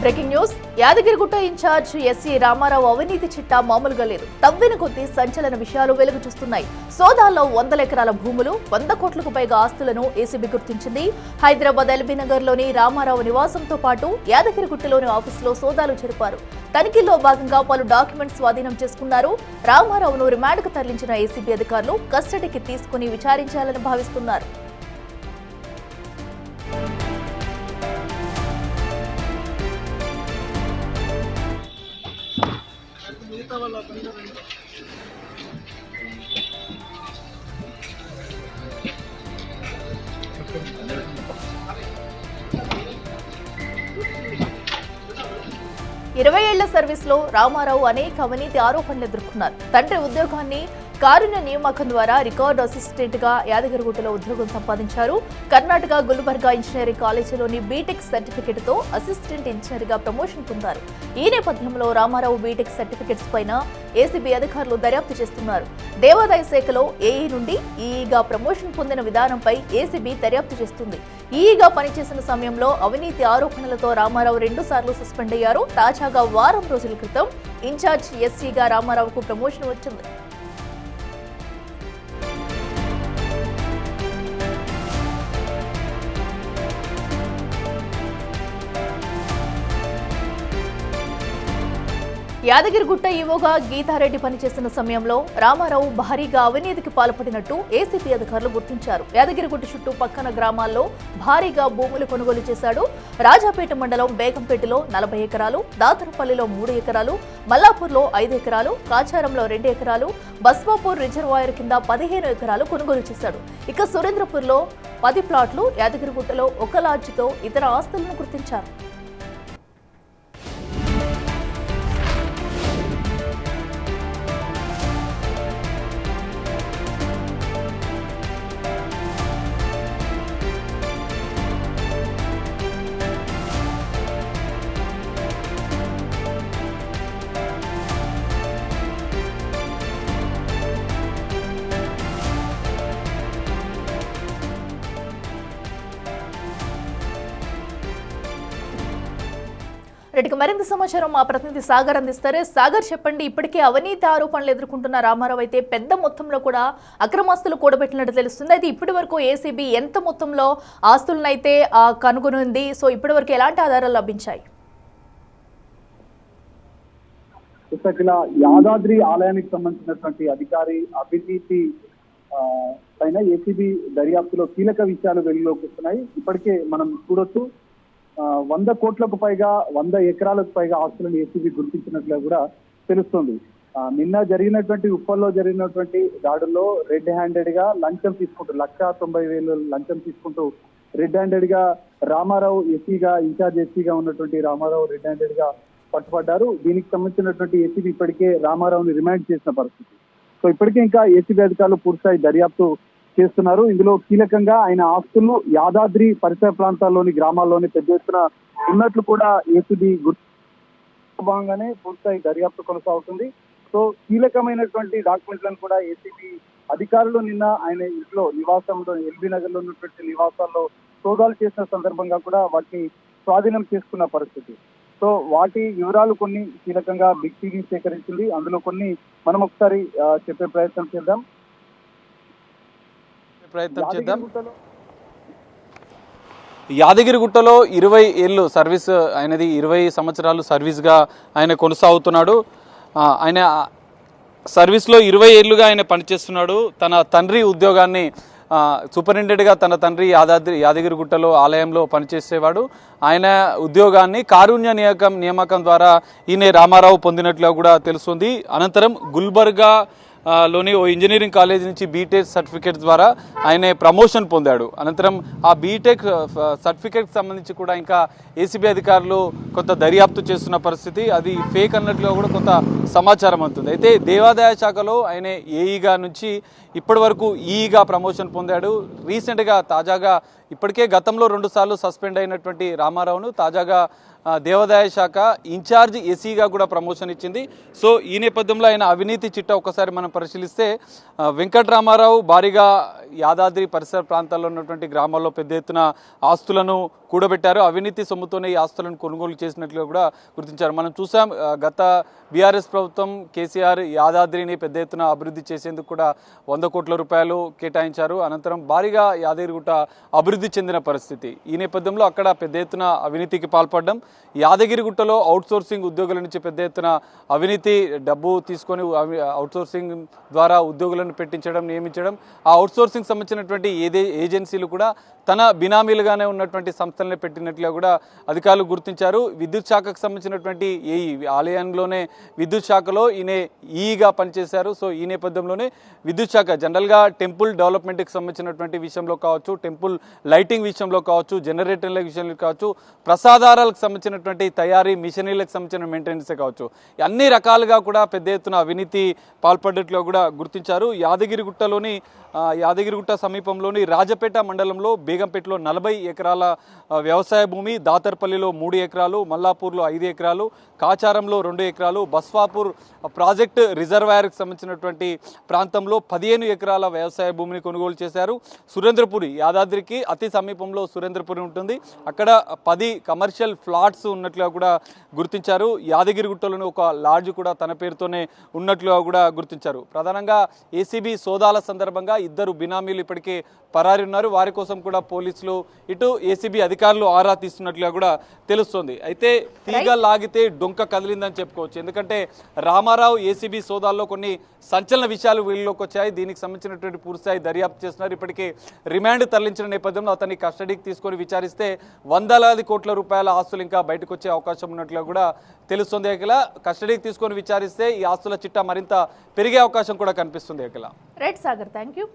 Breaking news. Yadagirigutta incharge SC Ramarao అవినీతి చిట్టా మామూలుగా లేదు. తవ్విన కొద్దీ సంచలన విషయాలు వెలుగు చూస్తున్నాయి. సోదాల్లో 100 ఎకరాల భూములు, 100 కోట్లకు పైగా ఆస్తులను ఏసీబీ గుర్తించింది. హైదరాబాద్ ఎల్బీ నగర్ లోని రామారావు నివాసంతో పాటు యాదగిరిగుట్టలోని ఆఫీసులో సోదాలు జరిపారు. తనిఖీల్లో భాగంగా పలు డాక్యుమెంట్స్ స్వాధీనం చేసుకున్నారు. రామారావును రిమాండ్కు తరలించిన ఏసీబీ అధికారులు కస్టడీకి తీసుకుని విచారించాలని భావిస్తున్నారు. ఇరవై ఏళ్ల సర్వీస్ లో రామారావు అనేక అవినీతి ఆరోపణలు ఎదుర్కొన్నారు. తండ్రి ఉద్యోగాన్ని కారుణ్య నియామకం ద్వారా రికార్డు అసిస్టెంట్ గా యాదగిరిగుట్టలో ఉద్యోగం సంపాదించారు. కర్ణాటక గుల్బర్గా ఇంజనీరింగ్ కాలేజీలోని బీటెక్ సర్టిఫికెట్ తో అసిస్టెంట్ ఇంజనీర్ గా ప్రమోషన్ పొందారు. ఈ నేపథ్యంలో రామారావు బీటెక్ సర్టిఫికెట్స్ పైన ఏసీబీ అధికారులు దర్యాప్తు చేస్తున్నారు. దేవాదాయ శాఖలో ఏఈ నుండి ఈఈగా ప్రమోషన్ పొందిన విధానంపై ఏసీబీ దర్యాప్తు చేస్తుంది. ఈఈగా పనిచేసిన సమయంలో అవినీతి ఆరోపణలతో రామారావు 2 సార్లు సస్పెండ్ అయ్యారు. తాజాగా వారం రోజుల క్రితం ఇన్ఛార్జ్ ఎస్సీగా రామారావుకు ప్రమోషన్ వచ్చింది. యాదగిరిగుట్ట ఈవోగా గీతారెడ్డి పనిచేసిన సమయంలో రామారావు భారీగా అవినీతికి పాల్పడినట్టు ఏసీబీ అధికారులు గుర్తించారు. యాదగిరిగుట్ట చుట్టూ పక్కన గ్రామాల్లో భారీగా భూములు కొనుగోలు చేశాడు. రాజాపేట మండలం బేగంపేటలో 40 ఎకరాలు, దాతరపల్లిలో 3 ఎకరాలు, మల్లాపూర్లో 5 ఎకరాలు, కాచారంలో 2 ఎకరాలు, బస్వాపూర్ రిజర్వాయర్ కింద 15 ఎకరాలు కొనుగోలు చేశాడు. ఇక సురేంద్రపూర్లో 10 ప్లాట్లు, యాదగిరిగుట్టలో 1 లాడ్జితో ఇతర ఆస్తులను గుర్తించారు. రెడ్డికి మరింత సమాచారం మా ప్రతినిధి సాగర్ అందిస్తారు. సాగర్, చెప్పండి. ఇప్పటికే అవినీతి ఆరోపణలు ఎదుర్కొంటున్న రామారావు అయితే పెద్ద మొత్తంలో కూడా అక్రమాస్తులు కూడబెట్టినట్టు తెలుస్తుంది. అయితే ఇప్పటి వరకు ఏసీబీ ఎంత మొత్తంలో ఆస్తులను అయితే కనుగొనుంది? సో ఇప్పటి వరకు ఎలాంటి ఆధారాలు లభించాయి? యాదాద్రి ఆలయానికి సంబంధించినటువంటి అధికారి అవినీతి పైన ఏసీబీ దర్యాప్తులో కీలక విషయాలు వెలుగులోకి వస్తున్నాయి. ఇప్పటికే మనం చూడొచ్చు, 100 కోట్లకు పైగా 100 ఎకరాలకు పైగా ఆస్తులను ఏసీబీ గుర్తించినట్లుగా కూడా తెలుస్తుంది. నిన్న జరిగినటువంటి ఉప్పల్లో జరిగినటువంటి దాడుల్లో రెడ్ హ్యాండెడ్ గా లంచం తీసుకుంటూ 1,90,000 లంచం తీసుకుంటూ రెడ్ హ్యాండెడ్ గా రామారావు ఎస్సీగా ఇన్ఛార్జ్ ఎస్సీగా ఉన్నటువంటి రామారావు రెడ్ హ్యాండెడ్ గా పట్టుబడ్డారు. దీనికి సంబంధించినటువంటి ఏసీబీ ఇప్పటికే రామారావుని రిమాండ్ చేసిన పరిస్థితి. సో ఇప్పటికే ఇంకా ఏసీబీ అధికారులు పూర్తిస్థాయి దర్యాప్తు చేస్తున్నారు. ఇందులో కీలకంగా ఆయన ఆస్తులు యాదాద్రి పరిసర ప్రాంతాల్లోని గ్రామాల్లోని పెద్ద ఎత్తున ఉన్నట్లు కూడా ఏసీబీ భాగంగానే పూర్తిస్థాయి దర్యాప్తు కొనసాగుతుంది. సో కీలకమైనటువంటి డాక్యుమెంట్లను కూడా ఏసీబీ అధికారులు నిన్న ఆయన ఇంట్లో నివాసంలో ఎల్బీ నగర్ లో ఉన్నటువంటి నివాసాల్లో సోదాలు చేసిన సందర్భంగా కూడా వాటిని స్వాధీనం చేసుకున్న పరిస్థితి. సో వాటి వివరాలు కొన్ని కీలకంగా బిగ్ టీవీ సేకరించింది. అందులో కొన్ని మనం ఒకసారి చెప్పే ప్రయత్నం చేద్దాం. యాదగిరిగుట్టలో 20 ఏళ్ళు సర్వీస్ ఆయనది, 20 సంవత్సరాలు సర్వీస్గా ఆయన కొనసాగుతున్నాడు. ఆయన సర్వీస్లో 20 ఏళ్ళుగా ఆయన పనిచేస్తున్నాడు. తన తండ్రి ఉద్యోగాన్ని సూపరింటెండెంట్గా తన తండ్రి యాదగిరిగుట్టలో ఆలయంలో పనిచేసేవాడు. ఆయన ఉద్యోగాన్ని కారుణ్య నియామకం ద్వారా ఈయన రామారావు పొందినట్లుగా కూడా తెలుస్తుంది. అనంతరం గుల్బర్గా లోని ఓ ఇంజనీరింగ్ కాలేజ్ నుంచి బీటెక్ సర్టిఫికేట్ ద్వారా ఆయన ప్రమోషన్ పొందాడు. అనంతరం ఆ బీటెక్ సర్టిఫికేట్కి సంబంధించి కూడా ఇంకా ఏసీబీ అధికారులు కొంత దర్యాప్తు చేస్తున్న పరిస్థితి. అది ఫేక్ అన్నట్లుగా కూడా కొంత సమాచారం అందుతుంది. అయితే దేవాదాయ శాఖలో ఆయన ఏఈగా నుంచి ఇప్పటి వరకు ఈఈగా ప్రమోషన్ పొందాడు. రీసెంట్గా తాజాగా ఇప్పటికే గతంలో 2 సార్లు సస్పెండ్ అయినటువంటి రామారావును తాజాగా దేవాదాయ శాఖ ఇన్ఛార్జ్ ఎస్సీగా కూడా ప్రమోషన్ ఇచ్చింది. సో ఈ నేపథ్యంలో ఆయన అవినీతి చిట్టా ఒకసారి మనం పరిశీలిస్తే వెంకటరామారావు భారీగా యాదాద్రి పరిసర ప్రాంతాల్లో ఉన్నటువంటి గ్రామాల్లో పెద్ద ఎత్తున ఆస్తులను కూడబెట్టారు. అవినీతి సొమ్ముతోనే ఈ ఆస్తులను కొనుగోలు చేసినట్లుగా కూడా గుర్తించారు. మనం చూసాం గత బీఆర్ఎస్ ప్రభుత్వం కేసీఆర్ యాదాద్రిని పెద్ద ఎత్తున అభివృద్ధి చేసేందుకు కూడా 100 కోట్ల రూపాయలు కేటాయించారు. అనంతరం భారీగా యాదగిరిగుట్ట అభివృద్ధి చెందిన పరిస్థితి. ఈ నేపథ్యంలో అక్కడ పెద్ద ఎత్తున అవినీతికి పాల్పడడం, యాదగిరిగుట్టలో అవుట్సోర్సింగ్ ఉద్యోగుల నుంచి పెద్ద ఎత్తున అవినీతి డబ్బు తీసుకొని అవుట్సోర్సింగ్ ద్వారా ఉద్యోగులను పెట్టించడం, నియమించడం, ఆ అవుట్సోర్సింగ్ సంబంధించినటువంటి ఏజెన్సీలు కూడా తన బినామీలుగానే ఉన్నటువంటి సంస్థలనే పెట్టినట్లుగా కూడా అధికారులు గుర్తించారు. విద్యుత్ శాఖకు సంబంధించినటువంటి ఆలయంలోనే విద్యుత్ శాఖలో ఈయన ఈగా పనిచేశారు. సో ఈ నేపథ్యంలోనే విద్యుత్ శాఖ జనరల్గా టెంపుల్ డెవలప్మెంట్కి సంబంధించినటువంటి విషయంలో కావచ్చు, టెంపుల్ లైటింగ్ విషయంలో కావచ్చు, జనరేటర్ల విషయంలో కావచ్చు, ప్రసాదారాలకు సంబంధించినటువంటి తయారీ మిషనరీలకు సంబంధించిన మెయింటెనెన్స్ కావచ్చు, అన్ని రకాలుగా కూడా పెద్ద ఎత్తున అవినీతి పాల్పడ్డట్లు కూడా గుర్తించారు. యాదగిరిగుట్ట సమీపంలోని రాజపేట మండలంలో బేగంపేటలో 40 ఎకరాల వ్యవసాయ భూమి, దాతర్పల్లిలో 3 ఎకరాలు, మల్లాపూర్లో 5 ఎకరాలు, కాచారంలో 2 ఎకరాలు, బస్వాపూర్ ప్రాజెక్టు రిజర్వాయర్కి సంబంధించినటువంటి ప్రాంతంలో 15 ఎకరాల వ్యవసాయ భూమిని కొనుగోలు చేశారు. సురేంద్రపురి, యాదాద్రికి అతి సమీపంలో సురేంద్రపురి ఉంటుంది. అక్కడ 10 కమర్షియల్ ఫ్లాట్స్ ఉన్నట్లుగా కూడా గుర్తించారు. యాదగిరిగుట్టలోని ఒక లాడ్జ్ కూడా తన పేరుతోనే ఉన్నట్లుగా కూడా గుర్తించారు. ప్రధానంగా ఏసీబీ సోదాల సందర్భంగా 2 బినామీలు ఇప్పటికే పరారి ఉన్నారు. వారి కోసం కూడా పోలీసులు ఇటు ఏసీబీ అధికారులు ఆరా తీస్తున్నట్లుగా కూడా తెలుస్తోంది. అయితే తీగ లాగితే డొంక కదిలిందని చెప్పుకోవచ్చు. ఎందుకంటే రామారావు ఏసీబీ సోదాల్లో కొన్ని సంచలన విషయాలు వీళ్ళలోకి వచ్చాయి. దీనికి సంబంధించినటువంటి పూర్తిస్థాయి దర్యాప్తు చేస్తున్నారు. ఇప్పటికే రిమాండ్ తరలించిన నేపథ్యంలో అతన్ని కస్టడీకి తీసుకొని విచారిస్తే వందలాది కోట్ల రూపాయల ఆస్తులు ఇంకా బయటకు వచ్చే అవకాశం ఉన్నట్లుగా కూడా తెలుస్తుంది. అఖిల, కస్టడీకి తీసుకొని విచారిస్తే ఈ ఆస్తుల చిట్టా మరింత పెరిగే అవకాశం కూడా కనిపిస్తుంది. Akhila. Right Sagar, thank you.